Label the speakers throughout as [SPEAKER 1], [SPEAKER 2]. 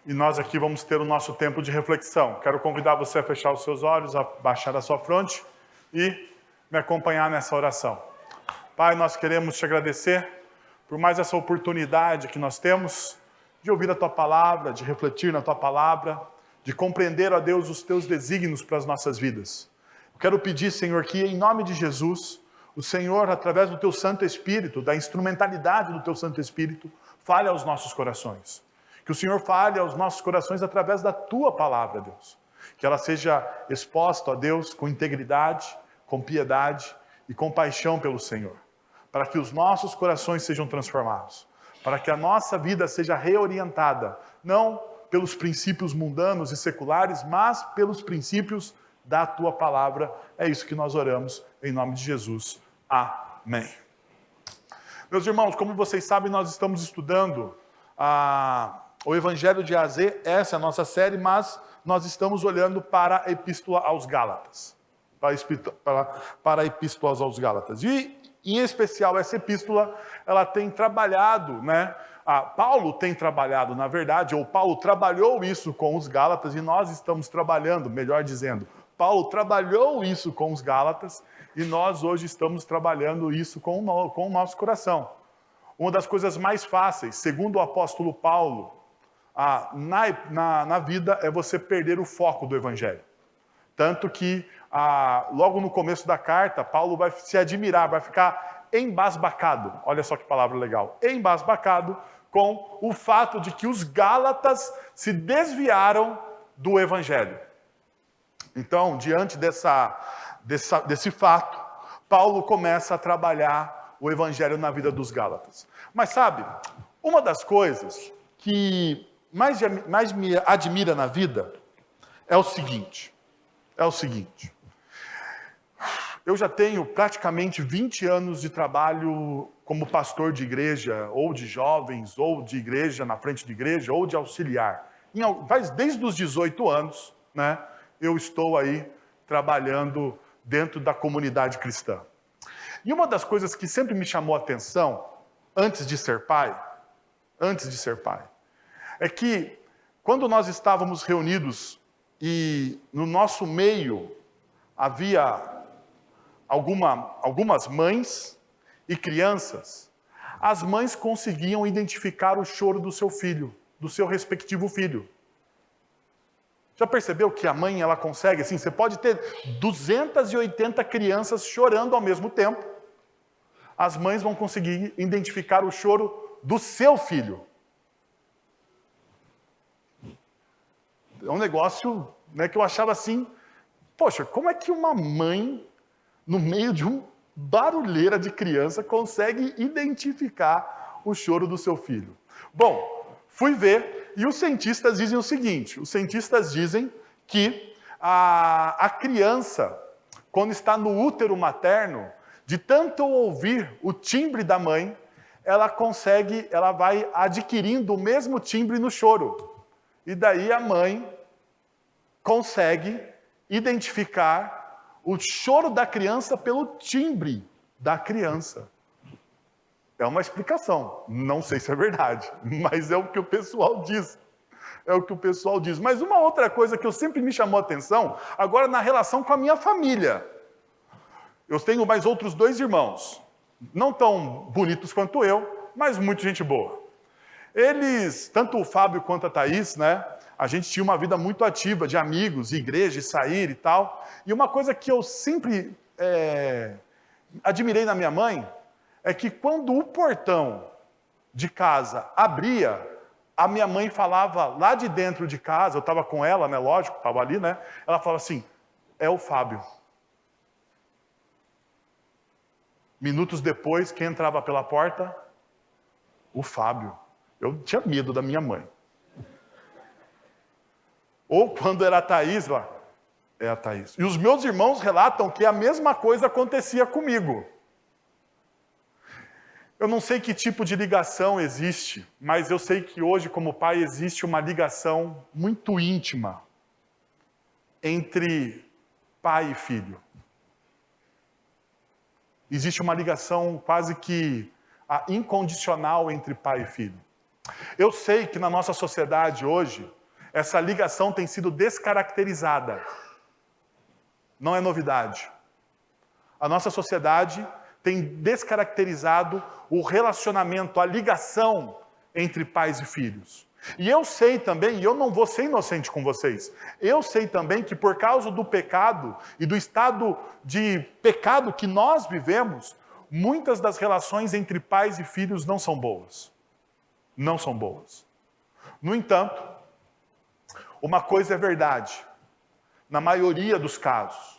[SPEAKER 1] e nós aqui vamos ter o nosso tempo de reflexão. Quero convidar você a fechar os seus olhos, a baixar a sua fronte e me acompanhar nessa oração. Pai, nós queremos te agradecer por mais essa oportunidade que nós temos de ouvir a Tua Palavra, de refletir na Tua Palavra, de compreender, ó Deus, os Teus desígnios para as nossas vidas. Eu quero pedir, Senhor, que em nome de Jesus, o Senhor, através do Teu Santo Espírito, da instrumentalidade do Teu Santo Espírito, fale aos nossos corações. Que o Senhor fale aos nossos corações através da Tua Palavra, Deus. Que ela seja exposta, ó Deus, com integridade, com piedade e com paixão pelo Senhor. Para que os nossos corações sejam transformados. Para que a nossa vida seja reorientada, não pelos princípios mundanos e seculares, mas pelos princípios da Tua Palavra. É isso que nós oramos, em nome de Jesus. Amém. Meus irmãos, como vocês sabem, nós estamos estudando o Evangelho de A a Z. Essa é a nossa série, mas nós estamos olhando para a Epístola aos Gálatas. Para a Epístola aos Gálatas. E, em especial, essa epístola, ela tem trabalhado, Paulo tem trabalhado, na verdade, ou Paulo trabalhou isso com os Gálatas, e nós estamos trabalhando, melhor dizendo, Paulo trabalhou isso com os Gálatas, e nós hoje estamos trabalhando isso com o nosso coração. Uma das coisas mais fáceis, segundo o apóstolo Paulo, na vida, é você perder o foco do Evangelho. Tanto que, logo no começo da carta, Paulo vai se admirar, vai ficar embasbacado. Olha só que palavra legal. Embasbacado com o fato de que os Gálatas se desviaram do Evangelho. Então, diante desse fato, Paulo começa a trabalhar o Evangelho na vida dos Gálatas. Mas sabe, uma das coisas que mais me admira na vida é o seguinte. Eu já tenho praticamente 20 anos de trabalho como pastor de igreja, ou de jovens, ou de igreja, na frente de igreja, ou de auxiliar. Desde os 18 anos, eu estou aí trabalhando dentro da comunidade cristã. E uma das coisas que sempre me chamou a atenção, antes de ser pai, é que quando nós estávamos reunidos e no nosso meio havia algumas mães e crianças, as mães conseguiam identificar o choro do seu filho, do seu respectivo filho. Já percebeu que a mãe, ela consegue, assim, você pode ter 280 crianças chorando ao mesmo tempo, as mães vão conseguir identificar o choro do seu filho. É um negócio, que eu achava assim, poxa, como é que uma mãe, no meio de uma barulheira de criança, consegue identificar o choro do seu filho? Bom, fui ver, e os cientistas dizem o seguinte, que a criança, quando está no útero materno, de tanto ouvir o timbre da mãe, ela vai adquirindo o mesmo timbre no choro. E daí a mãe consegue identificar o choro da criança pelo timbre da criança. É uma explicação. Não sei se é verdade, mas é o que o pessoal diz. Mas uma outra coisa que eu sempre me chamou a atenção, agora na relação com a minha família. Eu tenho mais outros 2 irmãos. Não tão bonitos quanto eu, mas muito gente boa. Eles, tanto o Fábio quanto a Thaís, a gente tinha uma vida muito ativa de amigos, igreja, sair e tal. E uma coisa que eu sempre admirei na minha mãe é que quando o portão de casa abria, a minha mãe falava lá de dentro de casa, eu estava com ela, lógico, estava ali, ela falava assim, é o Fábio. Minutos depois, quem entrava pela porta? O Fábio. Eu tinha medo da minha mãe. Ou quando era a Thaís, lá, é a Thaís. E os meus irmãos relatam que a mesma coisa acontecia comigo. Eu não sei que tipo de ligação existe, mas eu sei que hoje, como pai, existe uma ligação muito íntima entre pai e filho. Existe uma ligação quase que incondicional entre pai e filho. Eu sei que na nossa sociedade hoje, essa ligação tem sido descaracterizada. Não é novidade. A nossa sociedade tem descaracterizado o relacionamento, a ligação entre pais e filhos. E eu sei também, e eu não vou ser inocente com vocês, eu sei também que por causa do pecado e do estado de pecado que nós vivemos, muitas das relações entre pais e filhos não são boas. Não são boas. No entanto, uma coisa é verdade. Na maioria dos casos,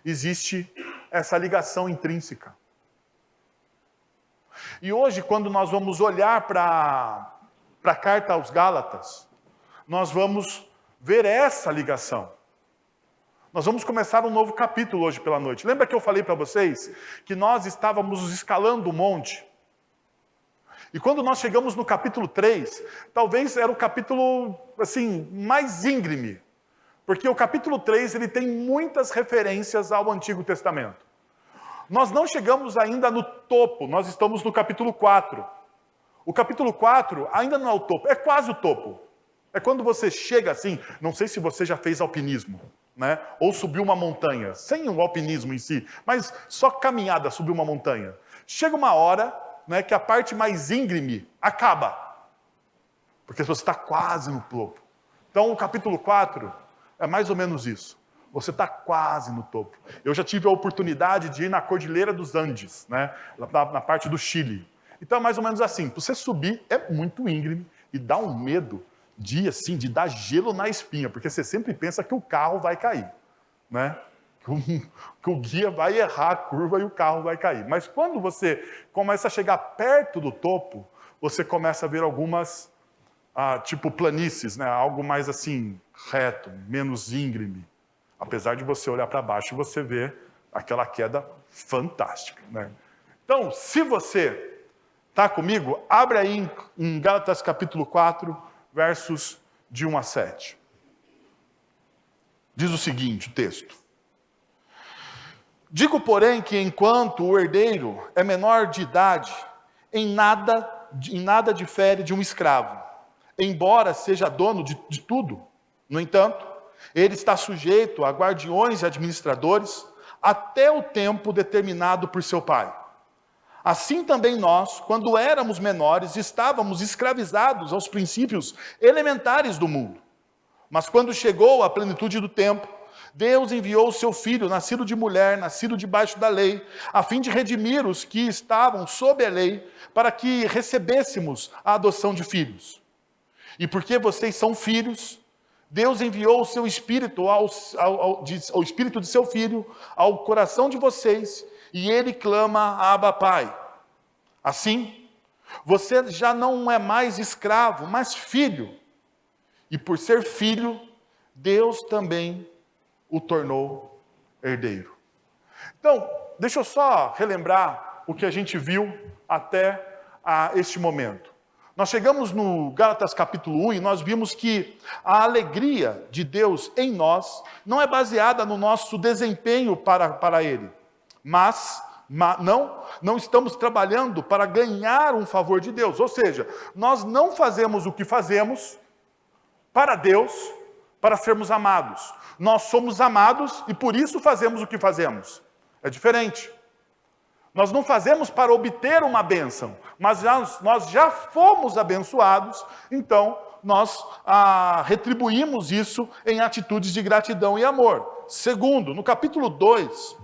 [SPEAKER 1] existe essa ligação intrínseca. E hoje, quando nós vamos olhar para a carta aos Gálatas, nós vamos ver essa ligação. Nós vamos começar um novo capítulo hoje pela noite. Lembra que eu falei para vocês que nós estávamos escalando o monte? E quando nós chegamos no capítulo 3, talvez era o capítulo assim, mais íngreme. Porque o capítulo 3 ele tem muitas referências ao Antigo Testamento. Nós não chegamos ainda no topo, nós estamos no capítulo 4. O capítulo 4 ainda não é o topo, é quase o topo. É quando você chega assim, não sei se você já fez alpinismo, né? Ou subiu uma montanha, sem o alpinismo em si, mas só caminhada, subir uma montanha. Chega uma hora, né, que a parte mais íngreme acaba. Porque você está quase no topo. Então o capítulo 4 é mais ou menos isso. Você está quase no topo. Eu já tive a oportunidade de ir na Cordilheira dos Andes, né, na parte do Chile. Então é mais ou menos assim. Para você subir é muito íngreme e dá um medo de dar gelo na espinha, porque você sempre pensa que o carro vai cair, né? Que o guia vai errar a curva e o carro vai cair. Mas quando você começa a chegar perto do topo, você começa a ver algumas, tipo planícies, né? Algo mais assim, reto, menos íngreme. Apesar de você olhar para baixo e você ver aquela queda fantástica, né? Então, se você está comigo, abre aí em Gálatas capítulo 4, versos de 1 a 7. Diz o seguinte, o texto. Digo, porém, que enquanto o herdeiro é menor de idade, em nada difere de um escravo, embora seja dono de tudo. No entanto, ele está sujeito a guardiões e administradores até o tempo determinado por seu pai. Assim também nós, quando éramos menores, estávamos escravizados aos princípios elementares do mundo. Mas quando chegou a plenitude do tempo, Deus enviou o seu Filho, nascido de mulher, nascido debaixo da lei, a fim de redimir os que estavam sob a lei, para que recebêssemos a adoção de filhos. E porque vocês são filhos, Deus enviou o seu Espírito, o Espírito de seu Filho, ao coração de vocês, e ele clama, Abba, Pai. Assim, você já não é mais escravo, mas filho. E por ser filho, Deus também o tornou herdeiro. Então, deixa eu só relembrar o que a gente viu até este momento. Nós chegamos no Gálatas capítulo 1 e nós vimos que a alegria de Deus em nós não é baseada no nosso desempenho para Ele, mas não estamos trabalhando para ganhar um favor de Deus. Ou seja, nós não fazemos o que fazemos para Deus, para sermos amados. Nós somos amados e por isso fazemos o que fazemos. É diferente. Nós não fazemos para obter uma bênção, mas nós já fomos abençoados, então nós retribuímos isso em atitudes de gratidão e amor. Segundo, no capítulo 2,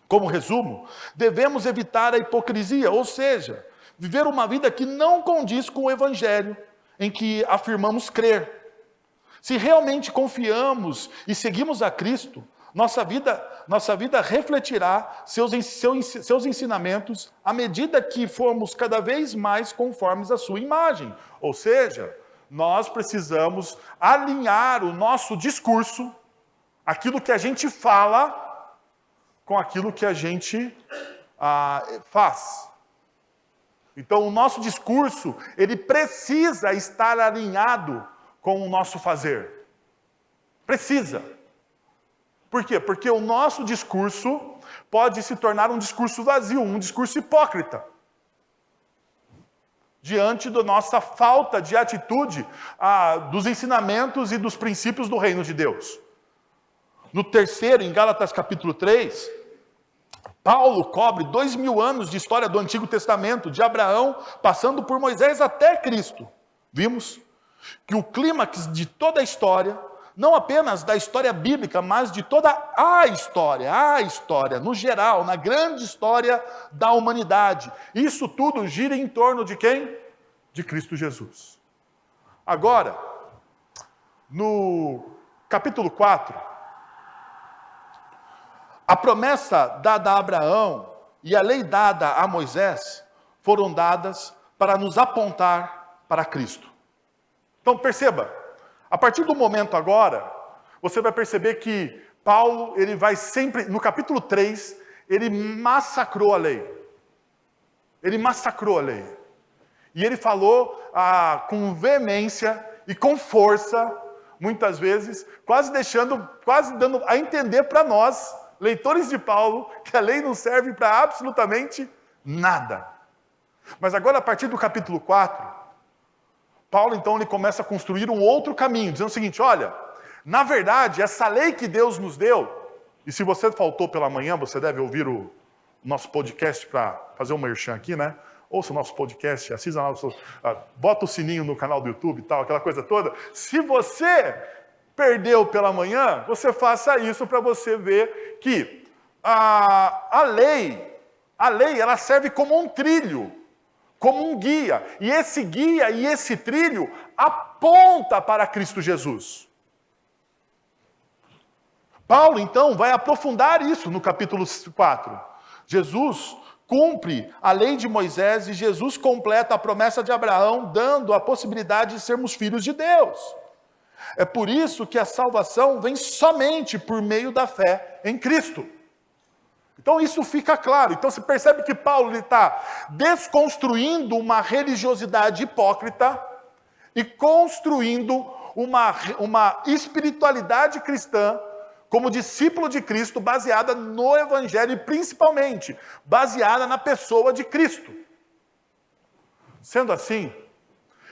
[SPEAKER 1] como resumo, devemos evitar a hipocrisia, ou seja, viver uma vida que não condiz com o evangelho em que afirmamos crer. Se realmente confiamos e seguimos a Cristo, nossa vida refletirá seus ensinamentos à medida que formos cada vez mais conformes à sua imagem. Ou seja, nós precisamos alinhar o nosso discurso, aquilo que a gente fala, com aquilo que a gente faz. Então, o nosso discurso, ele precisa estar alinhado com o nosso fazer. Precisa. Por quê? Porque o nosso discurso pode se tornar um discurso vazio, um discurso hipócrita. diante da nossa falta de atitude dos ensinamentos e dos princípios do reino de Deus. No terceiro, em Gálatas capítulo 3, Paulo cobre 2000 anos de história do Antigo Testamento, de Abraão, passando por Moisés até Cristo. Vimos que o clímax de toda a história, não apenas da história bíblica, mas de toda a história, no geral, na grande história da humanidade. Isso tudo gira em torno de quem? De Cristo Jesus. Agora, no capítulo 4, a promessa dada a Abraão e a lei dada a Moisés foram dadas para nos apontar para Cristo. Então perceba, a partir do momento agora, você vai perceber que Paulo, ele vai sempre, no capítulo 3, ele massacrou a lei. Ele massacrou a lei. E ele falou com veemência e com força, muitas vezes, quase dando a entender para nós, leitores de Paulo, que a lei não serve para absolutamente nada. Mas agora, a partir do capítulo 4, Paulo, então, ele começa a construir um outro caminho, dizendo o seguinte: olha, na verdade, essa lei que Deus nos deu, e se você faltou pela manhã, você deve ouvir o nosso podcast para fazer um merchan aqui, né? Ouça o nosso podcast, assista bota o sininho no canal do YouTube e tal, aquela coisa toda. Se você perdeu pela manhã, você faça isso para você ver que a lei, ela serve como um trilho, como um guia. E esse trilho aponta para Cristo Jesus. Paulo, então, vai aprofundar isso no capítulo 4. Jesus cumpre a lei de Moisés e Jesus completa a promessa de Abraão, dando a possibilidade de sermos filhos de Deus. É por isso que a salvação vem somente por meio da fé em Cristo. Então isso fica claro. Então você percebe que Paulo está desconstruindo uma religiosidade hipócrita e construindo uma espiritualidade cristã como discípulo de Cristo, baseada no Evangelho e principalmente baseada na pessoa de Cristo. Sendo assim,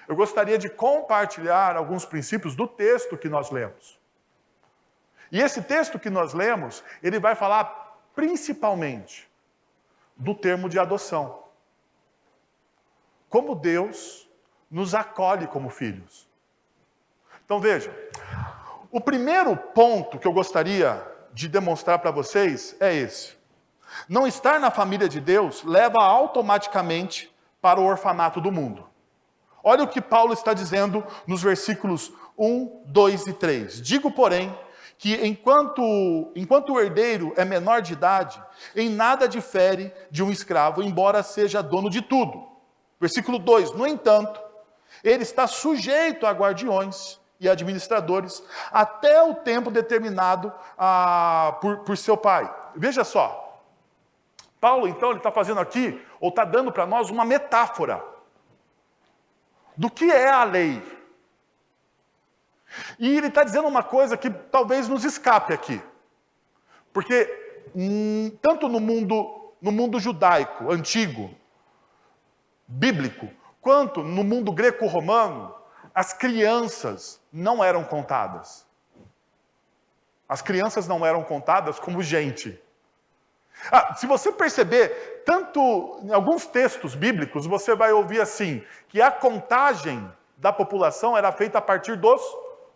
[SPEAKER 1] eu gostaria de compartilhar alguns princípios do texto que nós lemos. E esse texto que nós lemos, ele vai falar principalmente do termo de adoção. Como Deus nos acolhe como filhos. Então veja, o primeiro ponto que eu gostaria de demonstrar para vocês é esse. Não estar na família de Deus leva automaticamente para o orfanato do mundo. Olha o que Paulo está dizendo nos versículos 1, 2 e 3. Digo, porém, que enquanto o herdeiro é menor de idade, em nada difere de um escravo, embora seja dono de tudo. Versículo 2. No entanto, ele está sujeito a guardiões e administradores até o tempo determinado por seu pai. Veja só. Paulo, então, ele está fazendo aqui, ou está dando para nós uma metáfora do que é a lei. E ele está dizendo uma coisa que talvez nos escape aqui. Porque tanto no mundo judaico, antigo, bíblico, quanto no mundo greco-romano, as crianças não eram contadas. As crianças não eram contadas como gente. Se você perceber, tanto em alguns textos bíblicos, você vai ouvir assim, que a contagem da população era feita a partir dos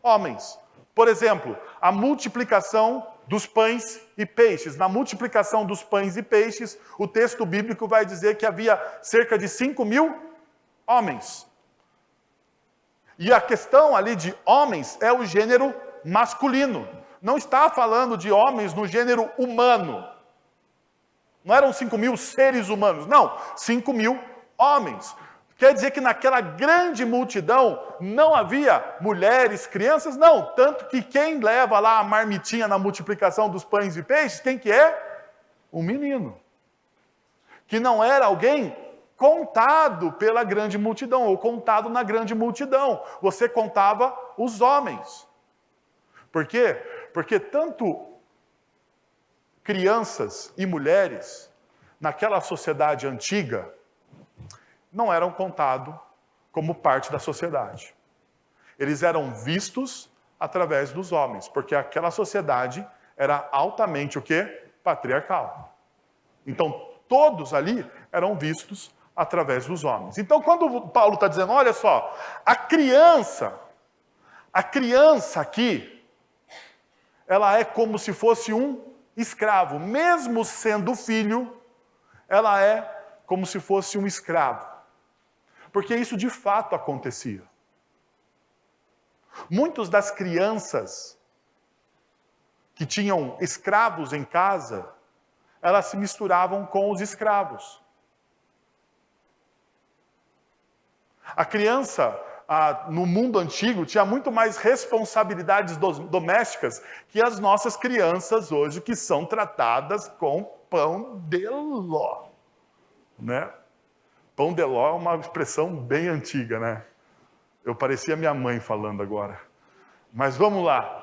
[SPEAKER 1] homens. Por exemplo, a multiplicação dos pães e peixes. Na multiplicação dos pães e peixes, o texto bíblico vai dizer que havia cerca de 5.000 homens. E a questão ali de homens é o gênero masculino. Não está falando de homens no gênero humano. Não eram 5.000 seres humanos, não. 5.000 homens. Quer dizer que naquela grande multidão não havia mulheres, crianças? Não. Tanto que quem leva lá a marmitinha na multiplicação dos pães e peixes, quem que é? Um menino. Que não era alguém contado pela grande multidão, ou contado na grande multidão. Você contava os homens. Por quê? Porque tanto crianças e mulheres, naquela sociedade antiga, não eram contados como parte da sociedade. Eles eram vistos através dos homens, porque aquela sociedade era altamente o quê? Patriarcal. Então, todos ali eram vistos através dos homens. Então, quando Paulo está dizendo, olha só, a criança aqui, ela é como se fosse um escravo. Mesmo sendo filho, ela é como se fosse um escravo. Porque isso de fato acontecia. Muitas das crianças que tinham escravos em casa, elas se misturavam com os escravos. A criança, no mundo antigo, tinha muito mais responsabilidades domésticas que as nossas crianças hoje, que são tratadas com pão de ló. Né? Pão de ló é uma expressão bem antiga, né? Eu parecia minha mãe falando agora. Mas vamos lá.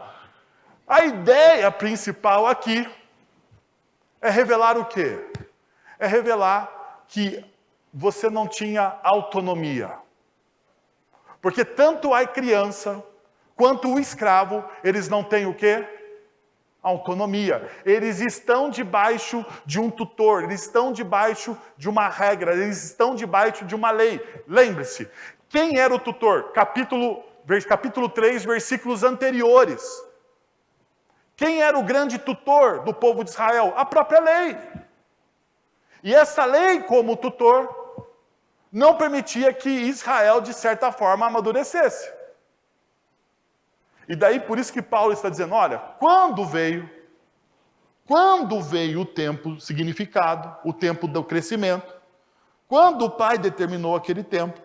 [SPEAKER 1] A ideia principal aqui é revelar o quê? É revelar que você não tinha autonomia. Porque tanto a criança quanto o escravo, eles não têm o quê? Autonomia. Eles estão debaixo de um tutor, eles estão debaixo de uma regra, eles estão debaixo de uma lei. Lembre-se, quem era o tutor? Capítulo 3, versículos anteriores. Quem era o grande tutor do povo de Israel? A própria lei. E essa lei, como tutor, não permitia que Israel, de certa forma, amadurecesse. E daí, por isso que Paulo está dizendo, olha, quando veio o tempo significado, o tempo do crescimento, quando o pai determinou aquele tempo,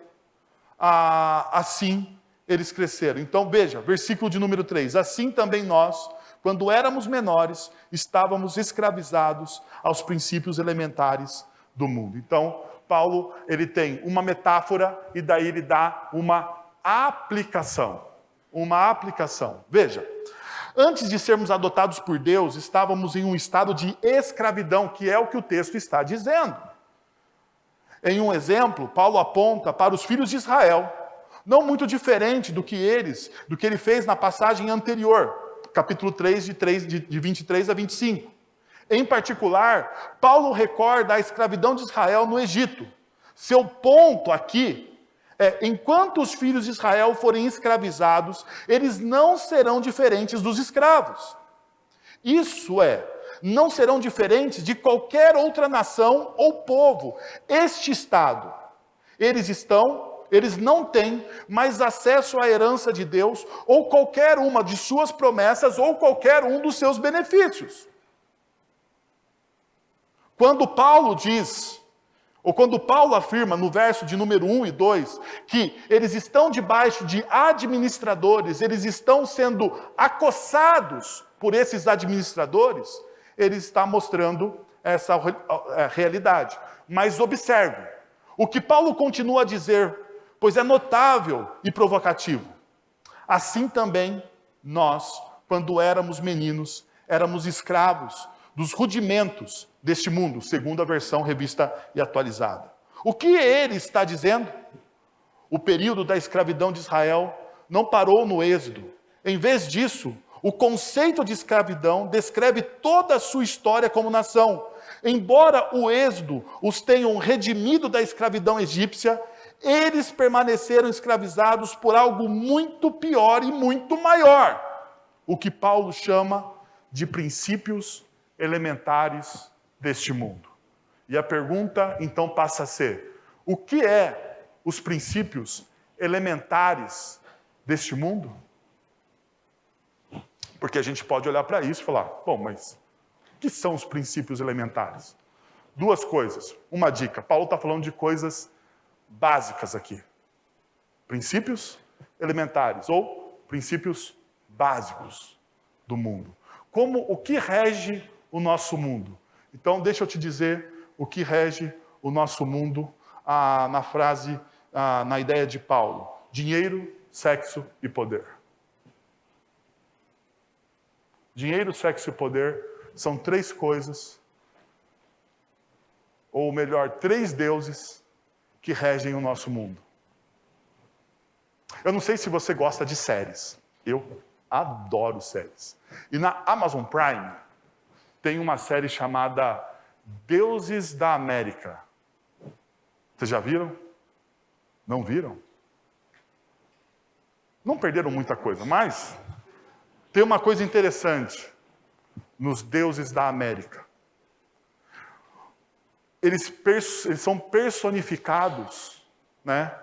[SPEAKER 1] assim eles cresceram. Então, veja, versículo de número 3. Assim também nós, quando éramos menores, estávamos escravizados aos princípios elementares do mundo. Então, Paulo, ele tem uma metáfora e daí ele dá uma aplicação. Uma aplicação. Veja, antes de sermos adotados por Deus, estávamos em um estado de escravidão, que é o que o texto está dizendo. Em um exemplo, Paulo aponta para os filhos de Israel, não muito diferente do que ele fez na passagem anterior, capítulo 3, de 23 a 25. Em particular, Paulo recorda a escravidão de Israel no Egito. Seu ponto aqui enquanto os filhos de Israel forem escravizados, eles não serão diferentes dos escravos. Isso não serão diferentes de qualquer outra nação ou povo. Este estado, eles não têm mais acesso à herança de Deus, ou qualquer uma de suas promessas, ou qualquer um dos seus benefícios. Quando Paulo afirma no verso de número 1 e 2, que eles estão debaixo de administradores, eles estão sendo acossados por esses administradores, ele está mostrando essa realidade. Mas observe, o que Paulo continua a dizer, pois é notável e provocativo. Assim também nós, quando éramos meninos, éramos escravos dos rudimentos deste mundo, segundo a versão revista e atualizada. O que ele está dizendo? O período da escravidão de Israel não parou no Êxodo. Em vez disso, o conceito de escravidão descreve toda a sua história como nação. Embora o Êxodo os tenham redimido da escravidão egípcia, eles permaneceram escravizados por algo muito pior e muito maior. O que Paulo chama de princípios elementares deste mundo. E a pergunta então passa a ser: o que é os princípios elementares deste mundo? Porque a gente pode olhar para isso e falar, bom, mas o que são os princípios elementares? Duas coisas. Uma dica, Paulo está falando de coisas básicas aqui. Princípios elementares ou princípios básicos do mundo. O que rege o nosso mundo? Então, deixa eu te dizer o que rege o nosso mundo na ideia de Paulo: dinheiro, sexo e poder. Dinheiro, sexo e poder são três coisas, ou melhor, três deuses que regem o nosso mundo. Eu não sei se você gosta de séries. Eu adoro séries. E na Amazon Prime tem uma série chamada Deuses da América. Vocês já viram? Não viram? Não perderam muita coisa, mas tem uma coisa interessante nos Deuses da América. Eles são personificados, né,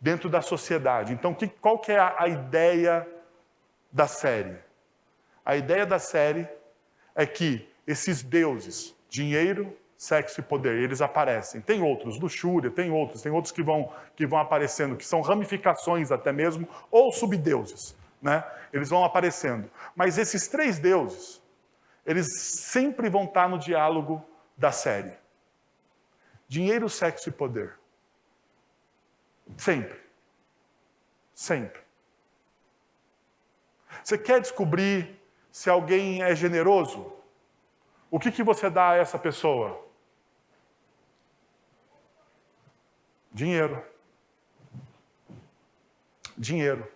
[SPEAKER 1] dentro da sociedade. Então, qual que é a ideia da série? A ideia da série é que esses deuses, dinheiro, sexo e poder, eles aparecem. Tem outros, luxúria, tem outros que vão aparecendo, que são ramificações até mesmo, ou subdeuses, né? Eles vão aparecendo. Mas esses 3 deuses, eles sempre vão estar no diálogo da série. Dinheiro, sexo e poder. Sempre. Sempre. Você quer descobrir se alguém é generoso? O que você dá a essa pessoa? Dinheiro. Dinheiro.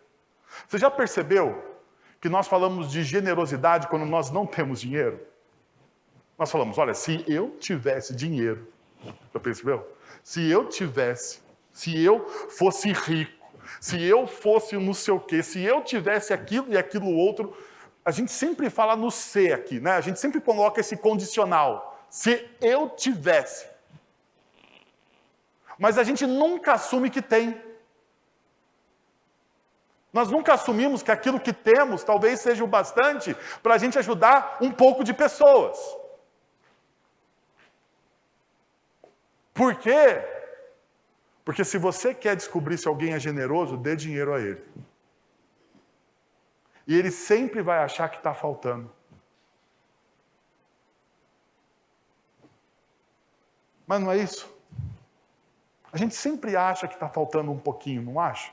[SPEAKER 1] Você já percebeu que nós falamos de generosidade quando nós não temos dinheiro? Nós falamos, olha, se eu tivesse dinheiro, já percebeu? Se eu fosse rico, se eu fosse não sei o quê, se eu tivesse aquilo e aquilo outro, a gente sempre fala no se aqui, né? A gente sempre coloca esse condicional. Se eu tivesse. Mas a gente nunca assume que tem. Nós nunca assumimos que aquilo que temos talvez seja o bastante para a gente ajudar um pouco de pessoas. Por quê? Porque se você quer descobrir se alguém é generoso, dê dinheiro a ele. E ele sempre vai achar que está faltando. Mas não é isso? A gente sempre acha que está faltando um pouquinho, não acha?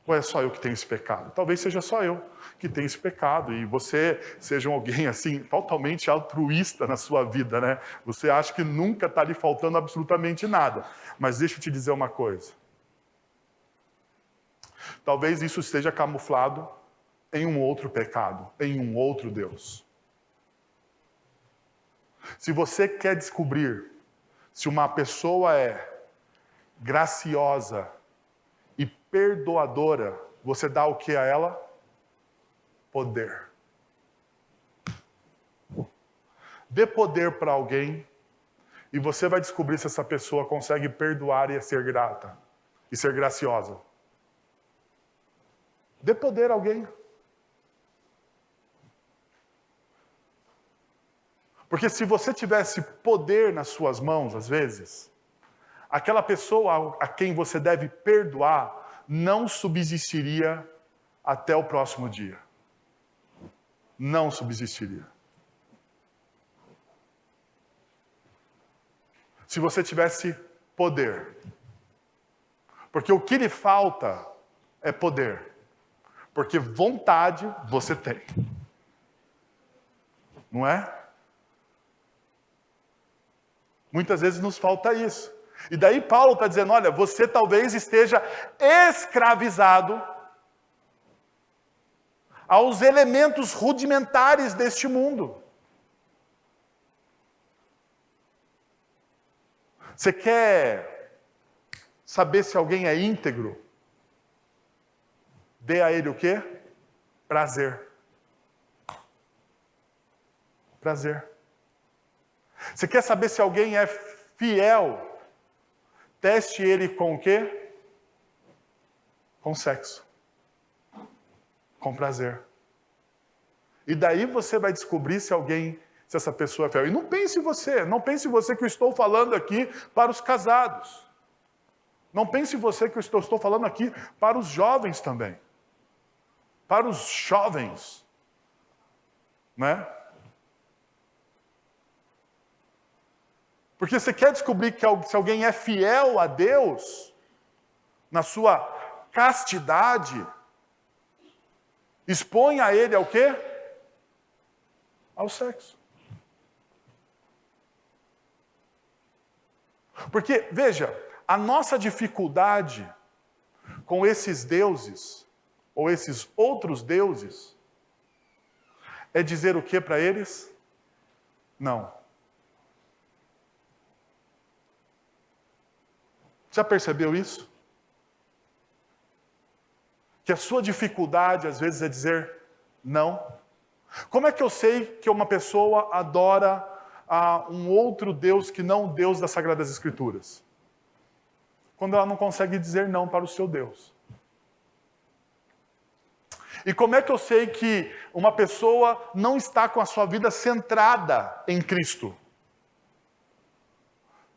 [SPEAKER 1] Ou é só eu que tenho esse pecado? Talvez seja só eu que tenho esse pecado e você seja alguém assim, totalmente altruísta na sua vida, né? Você acha que nunca está lhe faltando absolutamente nada. Mas deixa eu te dizer uma coisa. Talvez isso esteja camuflado em um outro pecado, em um outro Deus. Se você quer descobrir se uma pessoa é graciosa e perdoadora, você dá o que a ela? Poder. Dê poder para alguém e você vai descobrir se essa pessoa consegue perdoar e ser grata e ser graciosa. Dê poder a alguém. Porque se você tivesse poder nas suas mãos, às vezes, aquela pessoa a quem você deve perdoar não subsistiria até o próximo dia. Não subsistiria. Se você tivesse poder. Porque o que lhe falta é poder. Porque vontade você tem. Não é? Muitas vezes nos falta isso. E daí Paulo está dizendo, olha, você talvez esteja escravizado aos elementos rudimentares deste mundo. Você quer saber se alguém é íntegro? Dê a ele o quê? Prazer. Prazer. Você quer saber se alguém é fiel? Teste ele com o quê? Com sexo. Com prazer. E daí você vai descobrir se essa pessoa é fiel. E não pense você que eu estou falando aqui para os casados. Não pense você que eu estou falando aqui para os jovens também. Para os jovens. Né? Porque você quer descobrir se alguém é fiel a Deus, na sua castidade, expõe a ele ao quê? Ao sexo. Porque, veja, a nossa dificuldade com esses deuses, ou esses outros deuses, é dizer o que para eles? Não. Já percebeu isso? Que a sua dificuldade, às vezes, é dizer não. Como é que eu sei que uma pessoa adora a um outro Deus que não o Deus das Sagradas Escrituras? Quando ela não consegue dizer não para o seu Deus. E como é que eu sei que uma pessoa não está com a sua vida centrada em Cristo?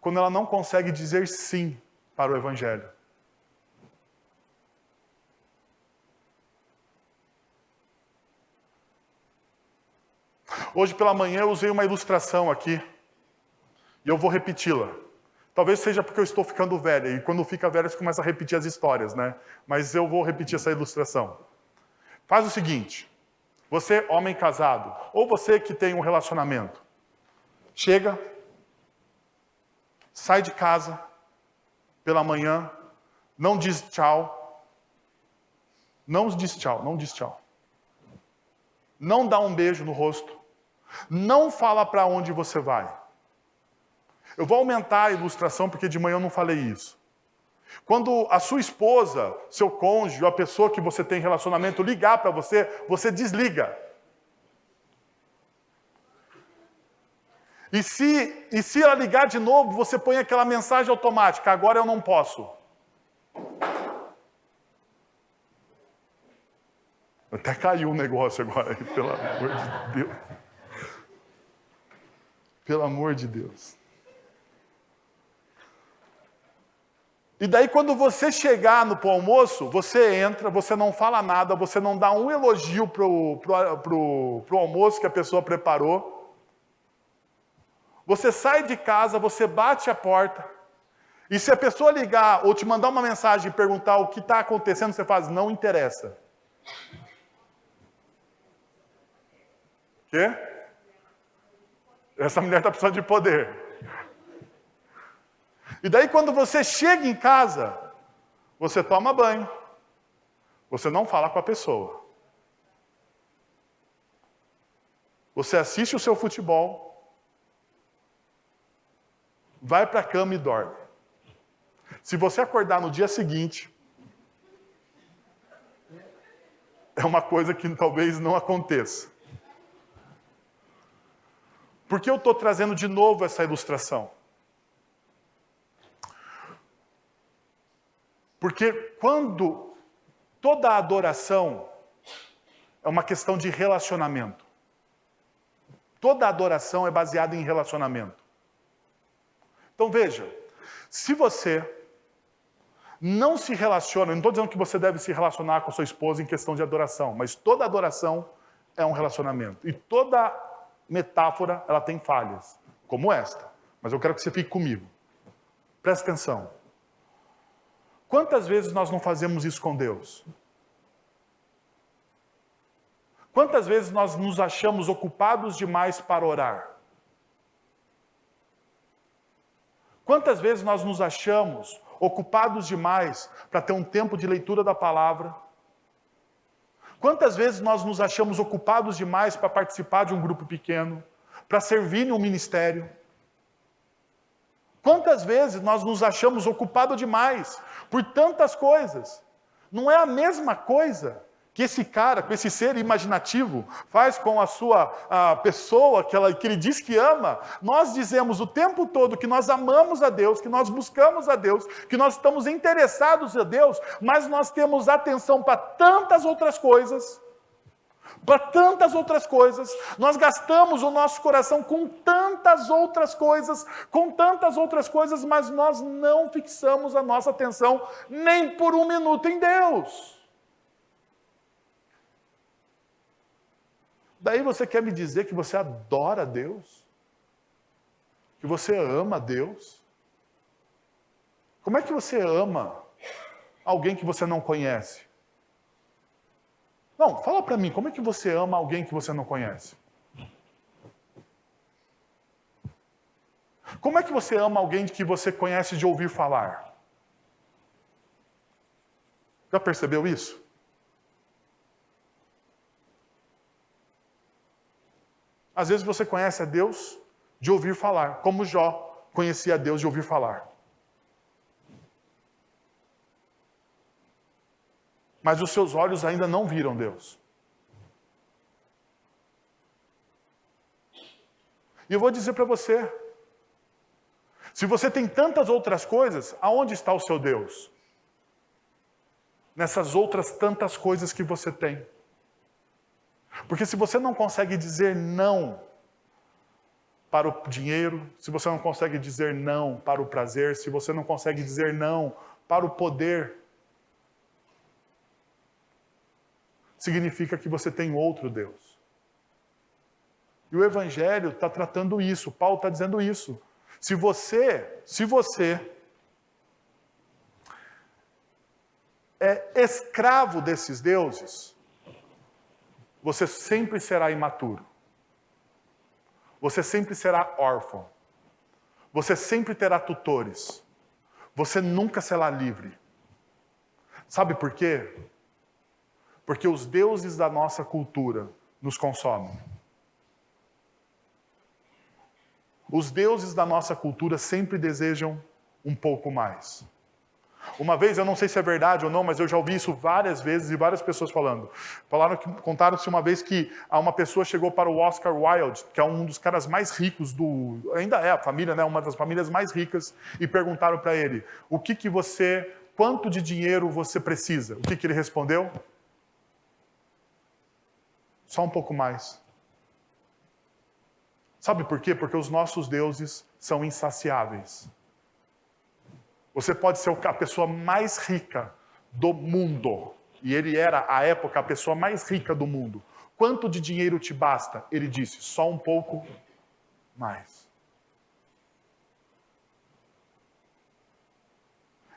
[SPEAKER 1] Quando ela não consegue dizer sim para o Evangelho. Hoje pela manhã eu usei uma ilustração aqui, e eu vou repeti-la. Talvez seja porque eu estou ficando velha, e quando fica velha você começa a repetir as histórias, né? Mas eu vou repetir essa ilustração. Faz o seguinte, você, homem casado, ou você que tem um relacionamento, chega, sai de casa pela manhã, não diz tchau, não diz tchau, não diz tchau. Não dá um beijo no rosto, não fala para onde você vai. Eu vou aumentar a ilustração porque de manhã eu não falei isso. Quando a sua esposa, seu cônjuge, a pessoa que você tem relacionamento ligar para você, você desliga. E se ela ligar de novo, você põe aquela mensagem automática, agora eu não posso. Até caiu um negócio agora, pelo amor de Deus. Pelo amor de Deus. E daí quando você chegar no almoço, você entra, você não fala nada, você não dá um elogio pro almoço que a pessoa preparou. Você sai de casa, você bate a porta. E se a pessoa ligar ou te mandar uma mensagem e perguntar o que está acontecendo, você faz, não interessa. Quê? Essa mulher está precisando de poder. E daí quando você chega em casa, você toma banho. Você não fala com a pessoa. Você assiste o seu futebol. Vai para a cama e dorme. Se você acordar no dia seguinte, é uma coisa que talvez não aconteça. Por que eu estou trazendo de novo essa ilustração? Porque quando toda adoração é uma questão de relacionamento. Toda adoração é baseada em relacionamento. Então veja, se você não se relaciona, eu não estou dizendo que você deve se relacionar com a sua esposa em questão de adoração, mas toda adoração é um relacionamento. E toda metáfora, ela tem falhas, como esta. Mas eu quero que você fique comigo. Presta atenção. Quantas vezes nós não fazemos isso com Deus? Quantas vezes nós nos achamos ocupados demais para orar? Quantas vezes nós nos achamos ocupados demais para ter um tempo de leitura da palavra? Quantas vezes nós nos achamos ocupados demais para participar de um grupo pequeno, para servir em um ministério? Quantas vezes nós nos achamos ocupados demais por tantas coisas? Não é a mesma coisa que esse cara, com esse ser imaginativo, faz com a pessoa que ele diz que ama. Nós dizemos o tempo todo que nós amamos a Deus, que nós buscamos a Deus, que nós estamos interessados a Deus, mas nós temos atenção para tantas outras coisas. Para tantas outras coisas, nós gastamos o nosso coração com tantas outras coisas, mas nós não fixamos a nossa atenção nem por um minuto em Deus. Daí você quer me dizer que você adora a Deus? Que você ama a Deus? Como é que você ama alguém que você não conhece? Não, fala para mim, como é que você ama alguém que você não conhece? Como é que você ama alguém que você conhece de ouvir falar? Já percebeu isso? Às vezes você conhece a Deus de ouvir falar, como Jó conhecia a Deus de ouvir falar. Mas os seus olhos ainda não viram Deus. E eu vou dizer para você, se você tem tantas outras coisas, aonde está o seu Deus? Nessas outras tantas coisas que você tem. Porque se você não consegue dizer não para o dinheiro, se você não consegue dizer não para o prazer, se você não consegue dizer não para o poder, significa que você tem outro Deus. E o Evangelho está tratando isso, Paulo está dizendo isso. Se você é escravo desses deuses, você sempre será imaturo. Você sempre será órfão. Você sempre terá tutores. Você nunca será livre. Sabe por quê? Porque os deuses da nossa cultura nos consomem. Os deuses da nossa cultura sempre desejam um pouco mais. Uma vez, eu não sei se é verdade ou não, mas eu já ouvi isso várias vezes e várias pessoas falando. Contaram-se uma vez que uma pessoa chegou para o Oscar Wilde, que é um dos caras mais ricos ainda é a família, né, uma das famílias mais ricas, e perguntaram para ele, quanto de dinheiro você precisa? O que ele respondeu? Só um pouco mais. Sabe por quê? Porque os nossos deuses são insaciáveis. Você pode ser a pessoa mais rica do mundo. E ele era, à época, a pessoa mais rica do mundo. Quanto de dinheiro te basta? Ele disse, só um pouco mais.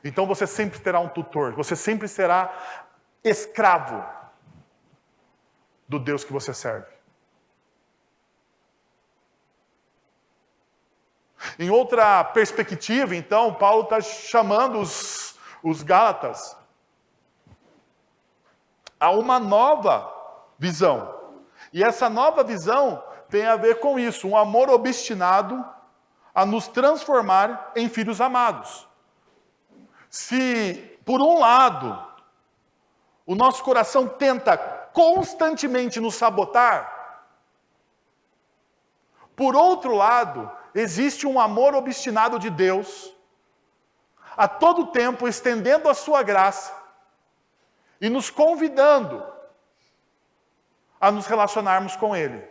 [SPEAKER 1] Então você sempre terá um tutor. Você sempre será escravo do Deus que você serve. Em outra perspectiva, então, Paulo está chamando os Gálatas a uma nova visão. E essa nova visão tem a ver com isso, um amor obstinado a nos transformar em filhos amados. Se, por um lado, o nosso coração tenta constantemente nos sabotar, por outro lado, existe um amor obstinado de Deus, a todo tempo estendendo a sua graça e nos convidando a nos relacionarmos com Ele.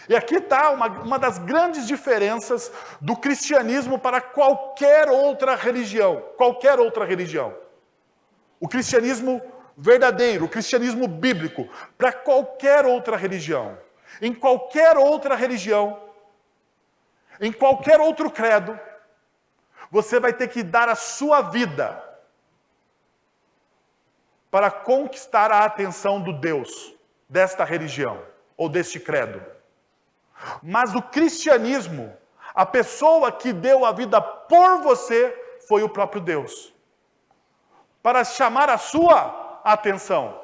[SPEAKER 1] E aqui está uma das grandes diferenças do cristianismo para qualquer outra religião. Qualquer outra religião. O cristianismo verdadeiro, o cristianismo bíblico, para qualquer outra religião. Em qualquer outra religião, em qualquer outro credo, você vai ter que dar a sua vida para conquistar a atenção do Deus desta religião ou deste credo. Mas o cristianismo, a pessoa que deu a vida por você foi o próprio Deus, para chamar a sua atenção,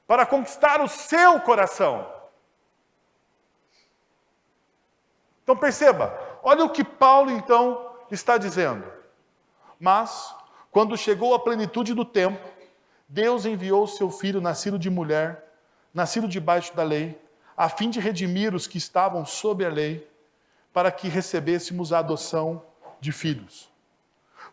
[SPEAKER 1] para conquistar o seu coração. Então perceba, olha o que Paulo então está dizendo. Mas, quando chegou a plenitude do tempo, Deus enviou o seu filho, nascido de mulher, nascido debaixo da lei, a fim de redimir os que estavam sob a lei, para que recebêssemos a adoção de filhos.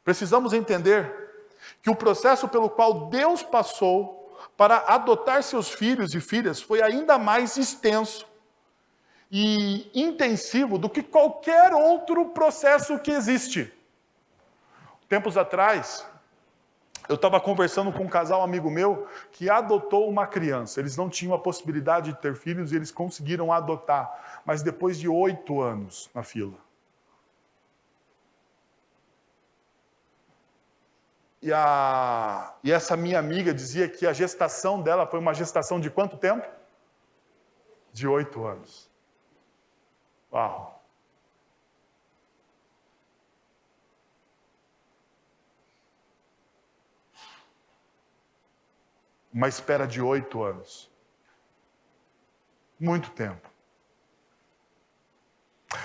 [SPEAKER 1] Precisamos entender que o processo pelo qual Deus passou para adotar seus filhos e filhas foi ainda mais extenso e intensivo do que qualquer outro processo que existe. Tempos atrás, eu estava conversando com um casal amigo meu que adotou uma criança. Eles não tinham a possibilidade de ter filhos e eles conseguiram adotar, mas depois de 8 anos na fila. E essa minha amiga dizia que a gestação dela foi uma gestação de quanto tempo? De 8 anos. Uau! uma espera de 8 anos. Muito tempo.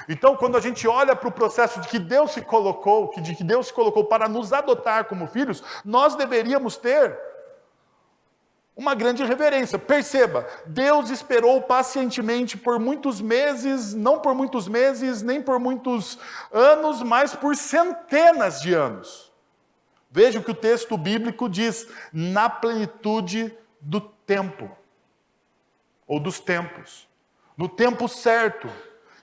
[SPEAKER 1] Então, quando a gente olha para o processo de que Deus se colocou, de que Deus se colocou para nos adotar como filhos, nós deveríamos ter uma grande reverência. Perceba, Deus esperou pacientemente por muitos meses, não por muitos meses, nem por muitos anos, mas por centenas de anos. Veja o que o texto bíblico diz, na plenitude do tempo, ou dos tempos, no tempo certo.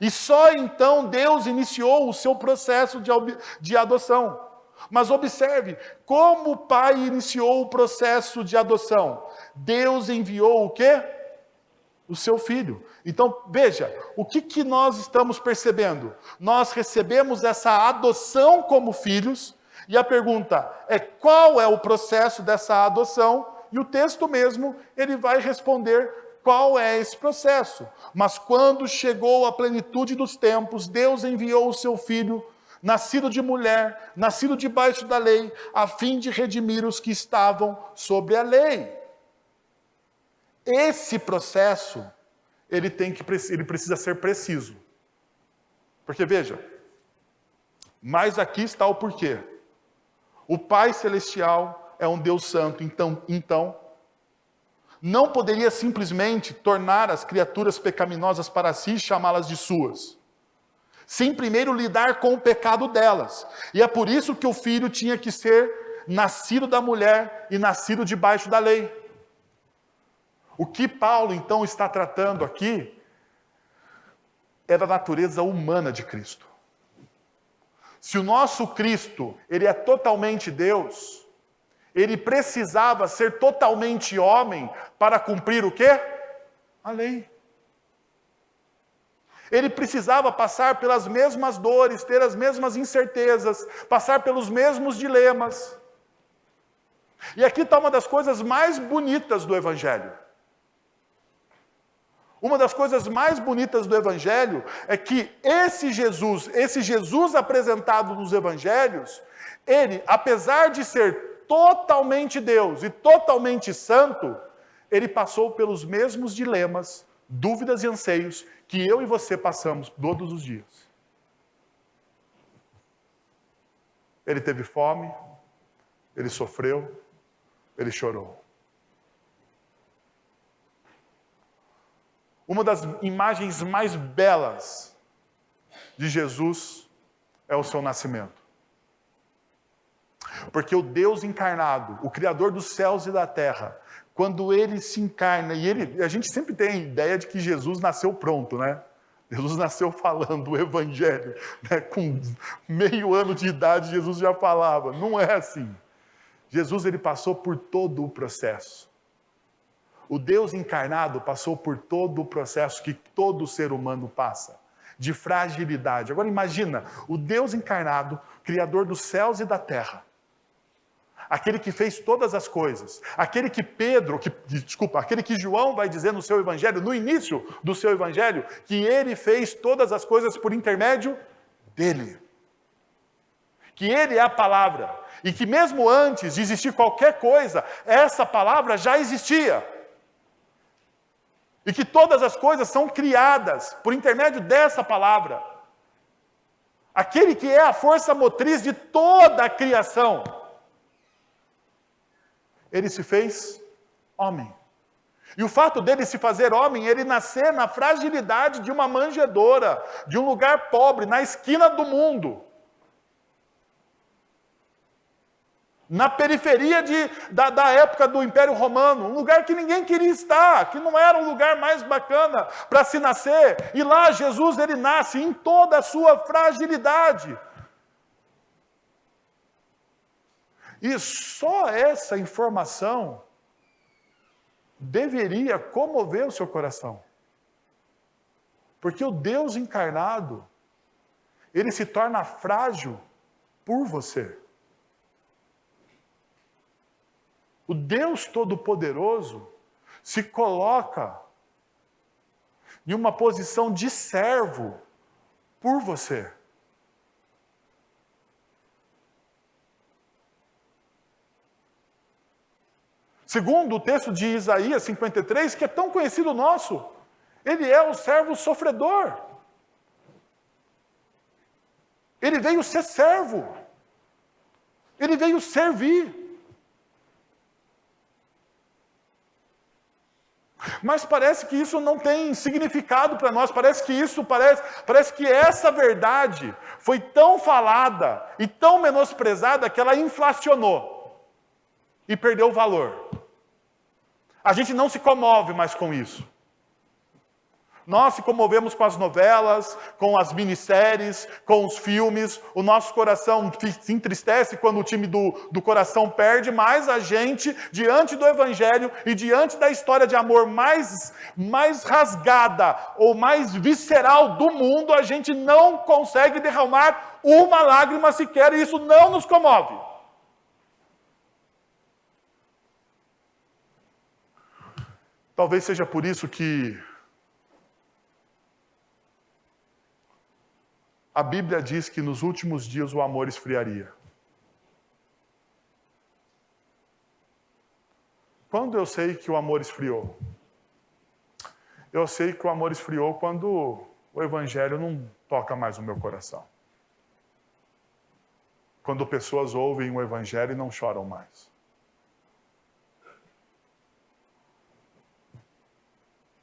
[SPEAKER 1] E só então Deus iniciou o seu processo de adoção. Mas observe, como o pai iniciou o processo de adoção? Deus enviou o quê? O seu filho. Então, veja, o que nós estamos percebendo? Nós recebemos essa adoção como filhos, e a pergunta é qual é o processo dessa adoção? E o texto mesmo, ele vai responder qual é esse processo. Mas quando chegou a plenitude dos tempos, Deus enviou o seu filho, nascido de mulher, nascido debaixo da lei, a fim de redimir os que estavam sobre a lei. Esse processo, ele precisa ser preciso. Porque veja, mas aqui está o porquê. O Pai Celestial é um Deus Santo, então não poderia simplesmente tornar as criaturas pecaminosas para si e chamá-las de suas. Sem primeiro lidar com o pecado delas. E é por isso que o filho tinha que ser nascido da mulher e nascido debaixo da lei. O que Paulo então está tratando aqui é da natureza humana de Cristo. Se o nosso Cristo, ele é totalmente Deus, ele precisava ser totalmente homem para cumprir o quê? A lei. Ele precisava passar pelas mesmas dores, ter as mesmas incertezas, passar pelos mesmos dilemas. E aqui está uma das coisas mais bonitas do Evangelho. Uma das coisas mais bonitas do Evangelho é que esse Jesus apresentado nos Evangelhos, ele, apesar de ser totalmente Deus e totalmente santo, ele passou pelos mesmos dilemas, dúvidas e anseios que eu e você passamos todos os dias. Ele teve fome, ele sofreu, ele chorou. Uma das imagens mais belas de Jesus é o seu nascimento. Porque o Deus encarnado, o Criador dos céus e da terra, quando ele se encarna, a gente sempre tem a ideia de que Jesus nasceu pronto, né? Jesus nasceu falando o Evangelho, né? Com meio ano de idade Jesus já falava. Não é assim. Jesus ele passou por todo o processo. O Deus encarnado passou por todo o processo que todo ser humano passa, de fragilidade. Agora imagina, o Deus encarnado, Criador dos céus e da terra, aquele que fez todas as coisas, aquele que João vai dizer no seu evangelho, no início do seu evangelho, que ele fez todas as coisas por intermédio dele. Que ele é a palavra, e que mesmo antes de existir qualquer coisa, essa palavra já existia. E que todas as coisas são criadas por intermédio dessa palavra. Aquele que é a força motriz de toda a criação. Ele se fez homem. E o fato dele se fazer homem, ele nascer na fragilidade de uma manjedoura, de um lugar pobre, na esquina do mundo. Na periferia da época do Império Romano, um lugar que ninguém queria estar, que não era um lugar mais bacana para se nascer. E lá Jesus ele nasce em toda a sua fragilidade. E só essa informação deveria comover o seu coração. Porque o Deus encarnado, ele se torna frágil por você. O Deus Todo-Poderoso se coloca em uma posição de servo por você. Segundo o texto de Isaías 53, que é tão conhecido nosso, ele é o servo sofredor. Ele veio ser servo. Ele veio servir. Mas parece que isso não tem significado para nós, parece que essa verdade foi tão falada e tão menosprezada que ela inflacionou e perdeu o valor. A gente não se comove mais com isso. Nós se comovemos com as novelas, com as minisséries, com os filmes. O nosso coração se entristece quando o time do coração perde, mas a gente, diante do Evangelho e diante da história de amor mais rasgada ou mais visceral do mundo, a gente não consegue derramar uma lágrima sequer e isso não nos comove. Talvez seja por isso que a Bíblia diz que nos últimos dias o amor esfriaria. Quando eu sei que o amor esfriou? Eu sei que o amor esfriou quando o Evangelho não toca mais o meu coração. Quando pessoas ouvem o Evangelho e não choram mais.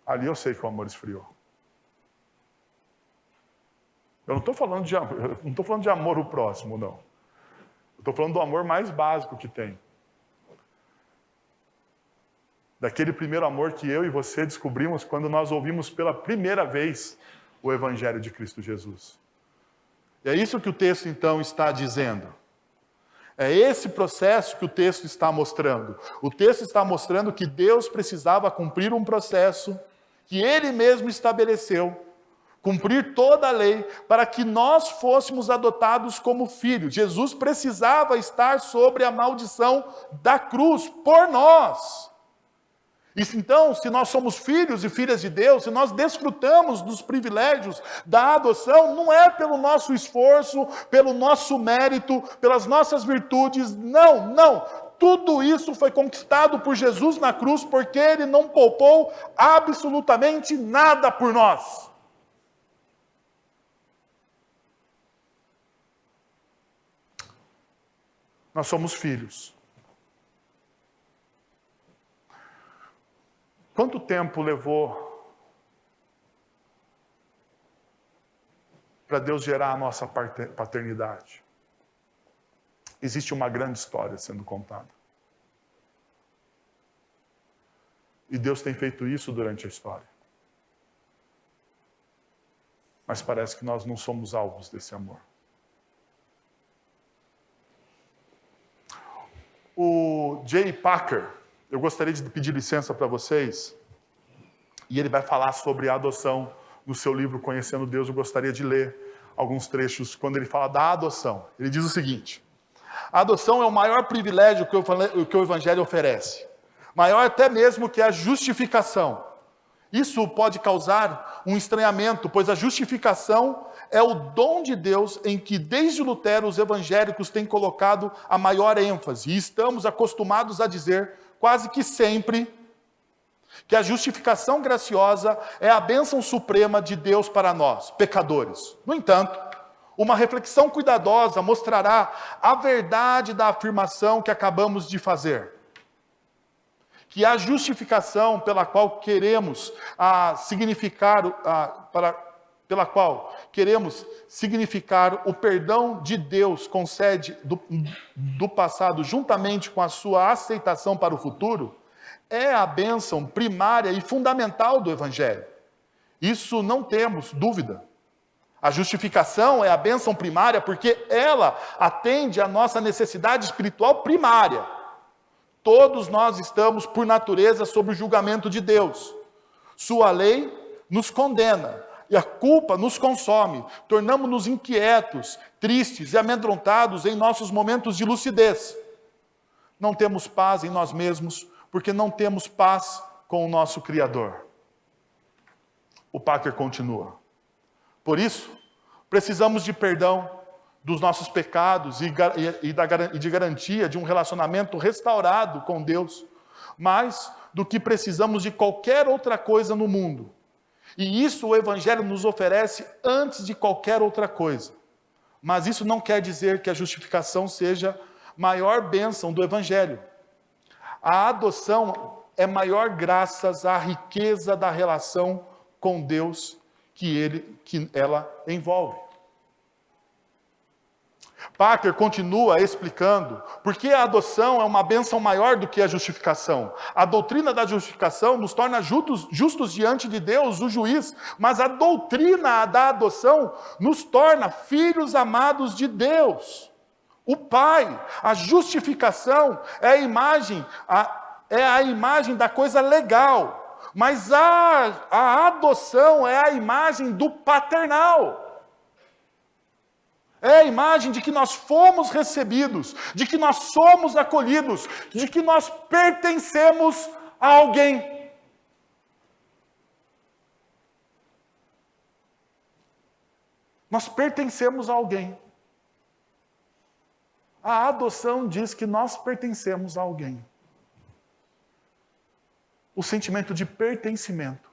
[SPEAKER 1] Ali eu sei que o amor esfriou. Eu não estou falando de amor ao próximo, não. Eu estou falando do amor mais básico que tem. Daquele primeiro amor que eu e você descobrimos quando nós ouvimos pela primeira vez o Evangelho de Cristo Jesus. E é isso que o texto então está dizendo. É esse processo que o texto está mostrando. O texto está mostrando que Deus precisava cumprir um processo que Ele mesmo estabeleceu, cumprir toda a lei, para que nós fôssemos adotados como filhos. Jesus precisava estar sobre a maldição da cruz por nós. Então, se nós somos filhos e filhas de Deus, se nós desfrutamos dos privilégios da adoção, não é pelo nosso esforço, pelo nosso mérito, pelas nossas virtudes, não. Tudo isso foi conquistado por Jesus na cruz, porque Ele não poupou absolutamente nada por nós. Nós somos filhos. Quanto tempo levou para Deus gerar a nossa paternidade? Existe uma grande história sendo contada. E Deus tem feito isso durante a história. Mas parece que nós não somos alvos desse amor. O J. Packer, eu gostaria de pedir licença para vocês, e ele vai falar sobre a adoção no seu livro Conhecendo Deus. Eu gostaria de ler alguns trechos quando ele fala da adoção. Ele diz o seguinte: a adoção é o maior privilégio que o Evangelho oferece, maior até mesmo que a justificação. Isso pode causar um estranhamento, pois a justificação é o dom de Deus em que, desde Lutero, os evangélicos têm colocado a maior ênfase. E estamos acostumados a dizer, quase que sempre, que a justificação graciosa é a bênção suprema de Deus para nós, pecadores. No entanto, uma reflexão cuidadosa mostrará a verdade da afirmação que acabamos de fazer. Que a justificação pela qual queremos significar o perdão de Deus concede do passado, juntamente com a sua aceitação para o futuro, é a bênção primária e fundamental do Evangelho. Isso não temos dúvida. A justificação é a bênção primária porque ela atende à nossa necessidade espiritual primária. Todos nós estamos, por natureza, sob o julgamento de Deus. Sua lei nos condena e a culpa nos consome. Tornamos-nos inquietos, tristes e amedrontados em nossos momentos de lucidez. Não temos paz em nós mesmos, porque não temos paz com o nosso Criador. O Packer continua. Por isso, precisamos de perdão dos nossos pecados e de garantia de um relacionamento restaurado com Deus. mais do que precisamos de qualquer outra coisa no mundo. E isso o Evangelho nos oferece antes de qualquer outra coisa. Mas isso não quer dizer que a justificação seja a maior bênção do Evangelho. A adoção é maior graças à riqueza da relação com Deus que ela envolve. Parker continua explicando por que a adoção é uma bênção maior do que a justificação. A doutrina da justificação nos torna justos diante de Deus, o juiz, mas a doutrina da adoção nos torna filhos amados de Deus, o Pai. A justificação é a imagem da coisa legal, mas a adoção é a imagem do paternal. É a imagem de que nós fomos recebidos, de que nós somos acolhidos, de que nós pertencemos a alguém. Nós pertencemos a alguém. A adoção diz que nós pertencemos a alguém. O sentimento de pertencimento.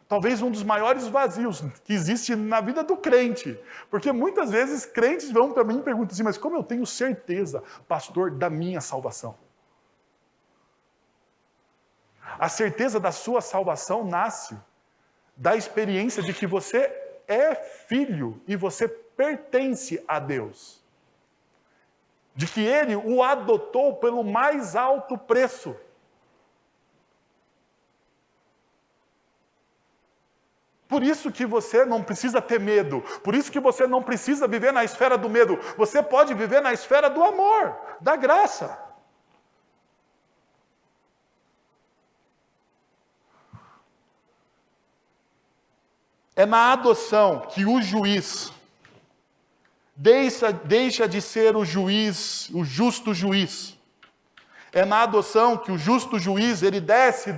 [SPEAKER 1] Talvez um dos maiores vazios que existe na vida do crente. Porque muitas vezes crentes vão para mim e perguntam assim, mas como eu tenho certeza, pastor, da minha salvação? A certeza da sua salvação nasce da experiência de que você é filho e você pertence a Deus. De que Ele o adotou pelo mais alto preço. Por isso que você não precisa ter medo. Por isso que você não precisa viver na esfera do medo. Você pode viver na esfera do amor, da graça. É na adoção que o juiz deixa de ser o juiz, o justo juiz. É na adoção que o justo juiz, ele desce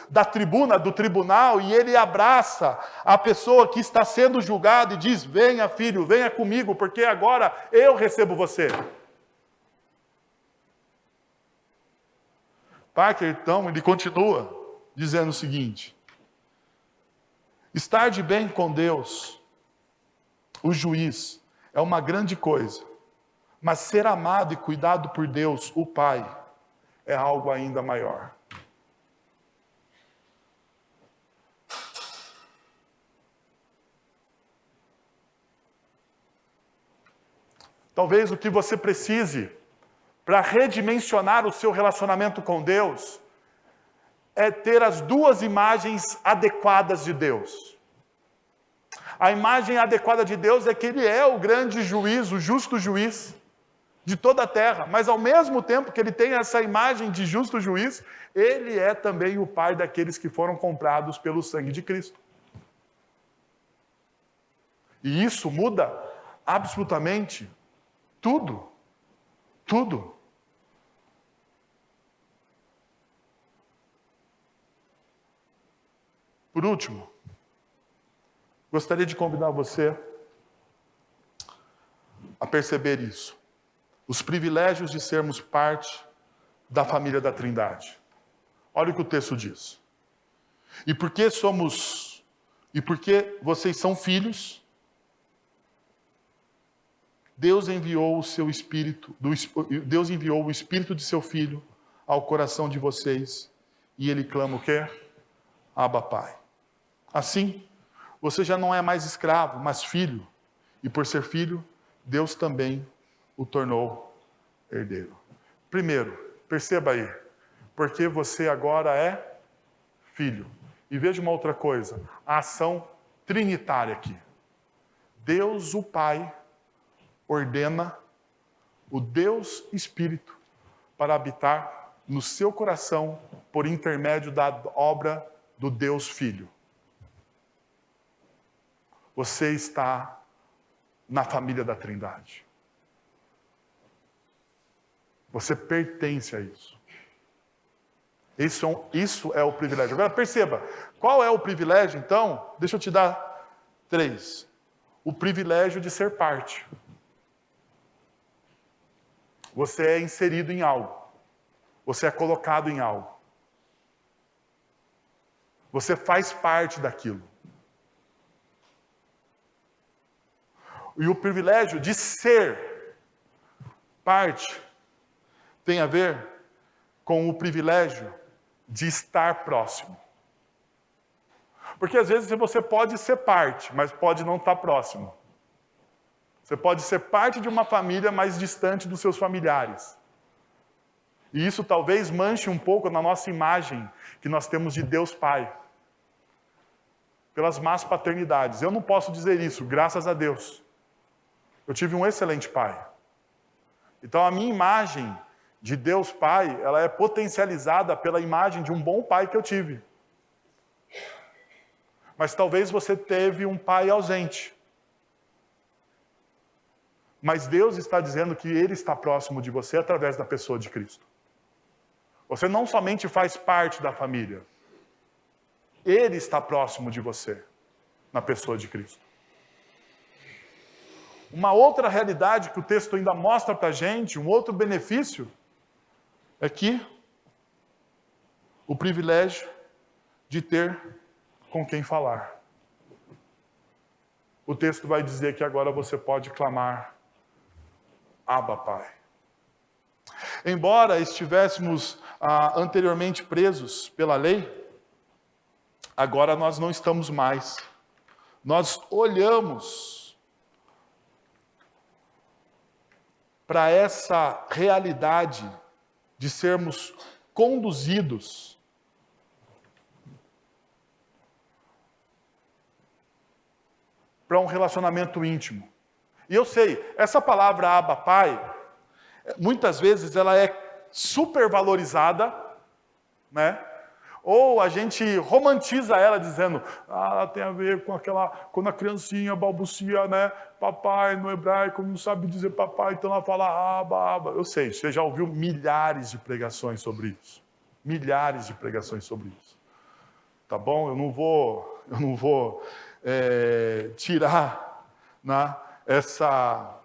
[SPEAKER 1] da tribuna, do tribunal, e ele abraça a pessoa que está sendo julgada e diz, venha filho, venha comigo, porque agora eu recebo você. Parker, então, ele continua dizendo o seguinte, estar de bem com Deus, o juiz, é uma grande coisa, mas ser amado e cuidado por Deus, o Pai, é algo ainda maior. Talvez o que você precise para redimensionar o seu relacionamento com Deus é ter as duas imagens adequadas de Deus. A imagem adequada de Deus é que Ele é o grande juiz, o justo juiz de toda a terra, mas ao mesmo tempo que Ele tem essa imagem de justo juiz, Ele é também o Pai daqueles que foram comprados pelo sangue de Cristo. E isso muda absolutamente tudo. Tudo. Por último, gostaria de convidar você a perceber isso. Os privilégios de sermos parte da família da Trindade. Olha o que o texto diz. E porque vocês são filhos, Deus enviou o seu Espírito, Deus enviou o Espírito de seu Filho ao coração de vocês, e Ele clama o quê? Abba, Pai. Assim, você já não é mais escravo, mas filho. E por ser filho, Deus também o tornou herdeiro. Primeiro, perceba aí, porque você agora é filho. E veja uma outra coisa, a ação trinitária aqui. Deus, o Pai, ordena o Deus Espírito para habitar no seu coração por intermédio da obra do Deus Filho. Você está na família da Trindade. Você pertence a isso. Isso é o privilégio. Agora perceba, qual é o privilégio então? Deixa eu te dar 3. O privilégio de ser parte. Você é inserido em algo. Você é colocado em algo. Você faz parte daquilo. E o privilégio de ser parte tem a ver com o privilégio de estar próximo. Porque às vezes você pode ser parte, mas pode não estar próximo. Você pode ser parte de uma família mais distante dos seus familiares. E isso talvez manche um pouco na nossa imagem que nós temos de Deus Pai. Pelas más paternidades. Eu não posso dizer isso, graças a Deus. Eu tive um excelente pai. Então a minha imagem de Deus Pai, ela é potencializada pela imagem de um bom pai que eu tive. Mas talvez você teve um pai ausente. Mas Deus está dizendo que Ele está próximo de você através da pessoa de Cristo. Você não somente faz parte da família. Ele está próximo de você, na pessoa de Cristo. Uma outra realidade que o texto ainda mostra para a gente, um outro benefício, é que o privilégio de ter com quem falar. O texto vai dizer que agora você pode clamar, Abba, Pai. Embora estivéssemos anteriormente presos pela lei, agora nós não estamos mais. Nós olhamos para essa realidade de sermos conduzidos para um relacionamento íntimo. E eu sei, essa palavra Abba, Pai, muitas vezes ela é supervalorizada, né? Ou a gente romantiza ela dizendo, tem a ver com aquela, quando a criancinha balbucia, né? Papai, no hebraico, não sabe dizer papai, então ela fala Abba, Abba. Eu sei, você já ouviu milhares de pregações sobre isso. Milhares de pregações sobre isso. Tá bom? Eu não vou tirar, né, essa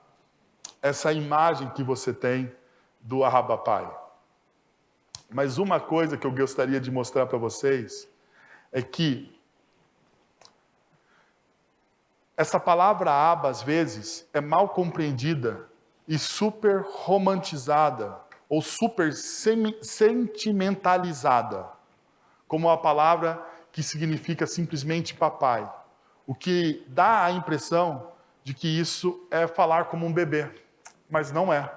[SPEAKER 1] imagem que você tem do Abba, Pai. Mas uma coisa que eu gostaria de mostrar para vocês é que essa palavra Abba, às vezes, é mal compreendida e super romantizada ou super sentimentalizada, como a palavra que significa simplesmente papai. O que dá a impressão de que isso é falar como um bebê. Mas não é.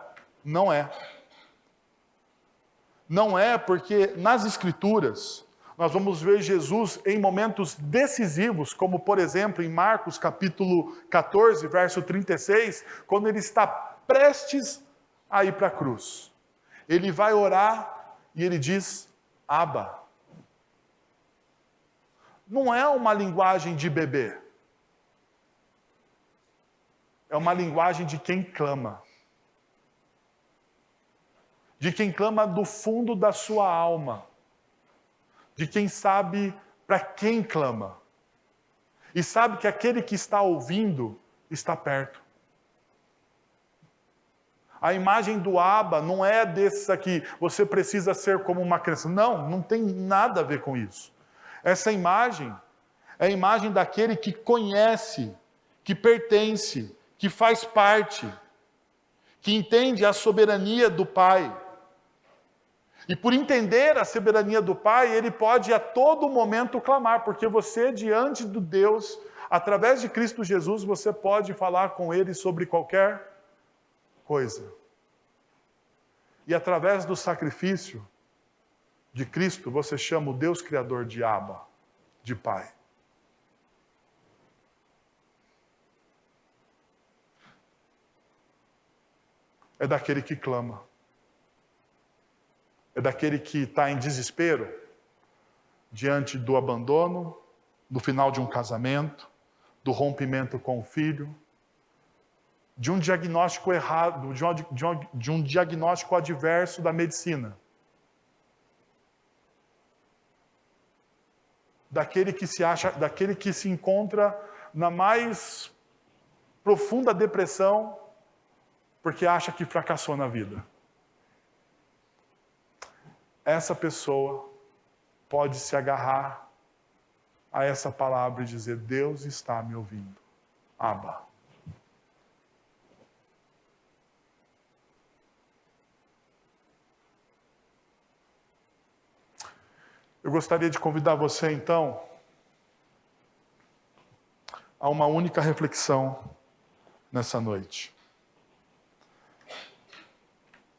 [SPEAKER 1] Não é. Não é porque nas Escrituras nós vamos ver Jesus em momentos decisivos, como por exemplo em Marcos capítulo 14, verso 36, quando ele está prestes a ir para a cruz. Ele vai orar e ele diz, Abba. Não é uma linguagem de bebê. É uma linguagem de quem clama. De quem clama do fundo da sua alma. De quem sabe para quem clama. E sabe que aquele que está ouvindo está perto. A imagem do Abba não é desse aqui, você precisa ser como uma criança. Não, não tem nada a ver com isso. Essa imagem é a imagem daquele que conhece, que pertence, que faz parte, que entende a soberania do Pai. E por entender a soberania do Pai, ele pode a todo momento clamar, porque você, diante do Deus, através de Cristo Jesus, você pode falar com Ele sobre qualquer coisa. E através do sacrifício de Cristo, você chama o Deus Criador de Abba, de Pai. É daquele que clama. É daquele que está em desespero diante do abandono, do final de um casamento, do rompimento com o filho, de um diagnóstico errado, de um diagnóstico adverso da medicina. Daquele que se encontra na mais profunda depressão porque acha que fracassou na vida. essa pessoa pode se agarrar a essa palavra e dizer: Deus está me ouvindo. Abba. Eu gostaria de convidar você, então, a uma única reflexão nessa noite.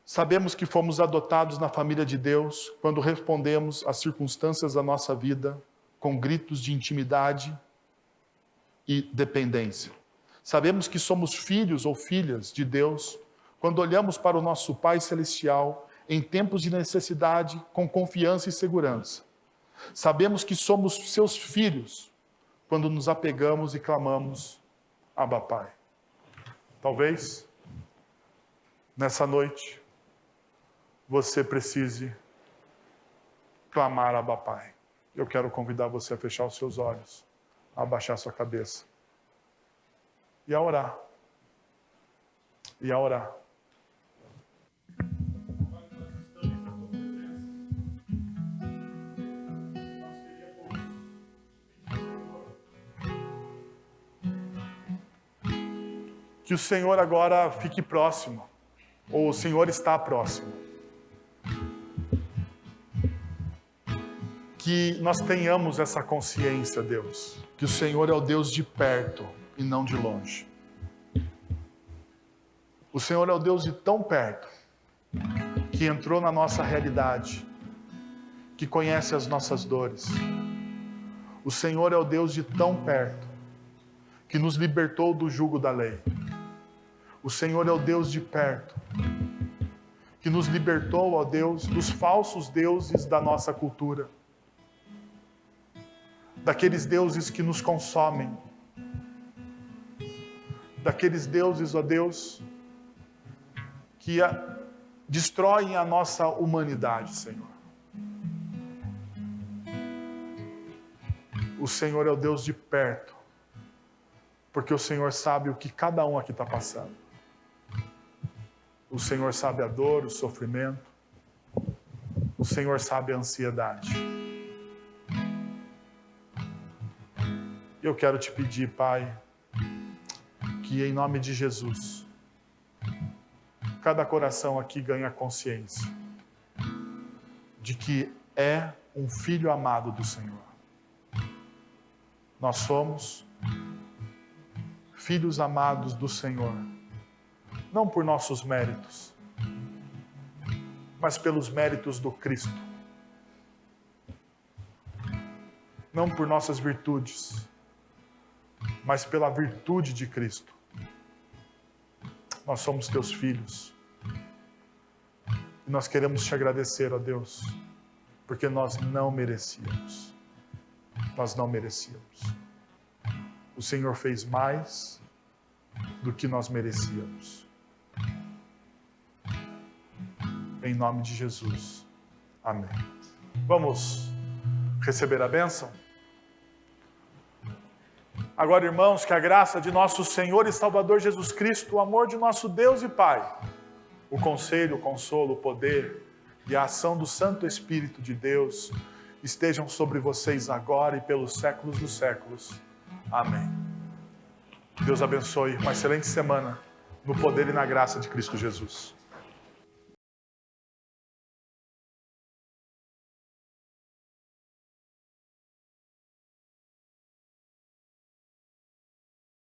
[SPEAKER 1] Sabemos que fomos adotados na família de Deus quando respondemos às circunstâncias da nossa vida com gritos de intimidade e dependência. Sabemos que somos filhos ou filhas de Deus quando olhamos para o nosso Pai Celestial em tempos de necessidade com confiança e segurança. Sabemos que somos seus filhos quando nos apegamos e clamamos: Abba, Pai. Talvez, nessa noite, você precise clamar: Abba, Pai. Eu quero convidar você a fechar os seus olhos, a abaixar sua cabeça e a orar. E a orar. Que o Senhor agora fique próximo, ou o Senhor está próximo. Que nós tenhamos essa consciência, Deus, que o Senhor é o Deus de perto e não de longe. O Senhor é o Deus de tão perto, que entrou na nossa realidade, que conhece as nossas dores. O Senhor é o Deus de tão perto, que nos libertou do jugo da lei. O Senhor é o Deus de perto, que nos libertou, ó Deus, dos falsos deuses da nossa cultura. Daqueles deuses que nos consomem. Daqueles deuses, ó Deus, que destroem a nossa humanidade, Senhor. O Senhor é o Deus de perto, porque o Senhor sabe o que cada um aqui está passando. O Senhor sabe a dor, o sofrimento. O Senhor sabe a ansiedade. Eu quero te pedir, Pai, que em nome de Jesus, cada coração aqui ganhe a consciência de que é um filho amado do Senhor. Nós somos filhos amados do Senhor. Não por nossos méritos, mas pelos méritos do Cristo. Não por nossas virtudes, mas pela virtude de Cristo. Nós somos teus filhos. E nós queremos te agradecer, ó Deus, porque nós não merecíamos. Nós não merecíamos. O Senhor fez mais do que nós merecíamos. Em nome de Jesus. Amém. Vamos receber a bênção? Agora, irmãos, que a graça de nosso Senhor e Salvador Jesus Cristo, o amor de nosso Deus e Pai, o conselho, o consolo, o poder e a ação do Santo Espírito de Deus estejam sobre vocês agora e pelos séculos dos séculos. Amém. Deus abençoe. Uma excelente semana no poder e na graça de Cristo Jesus.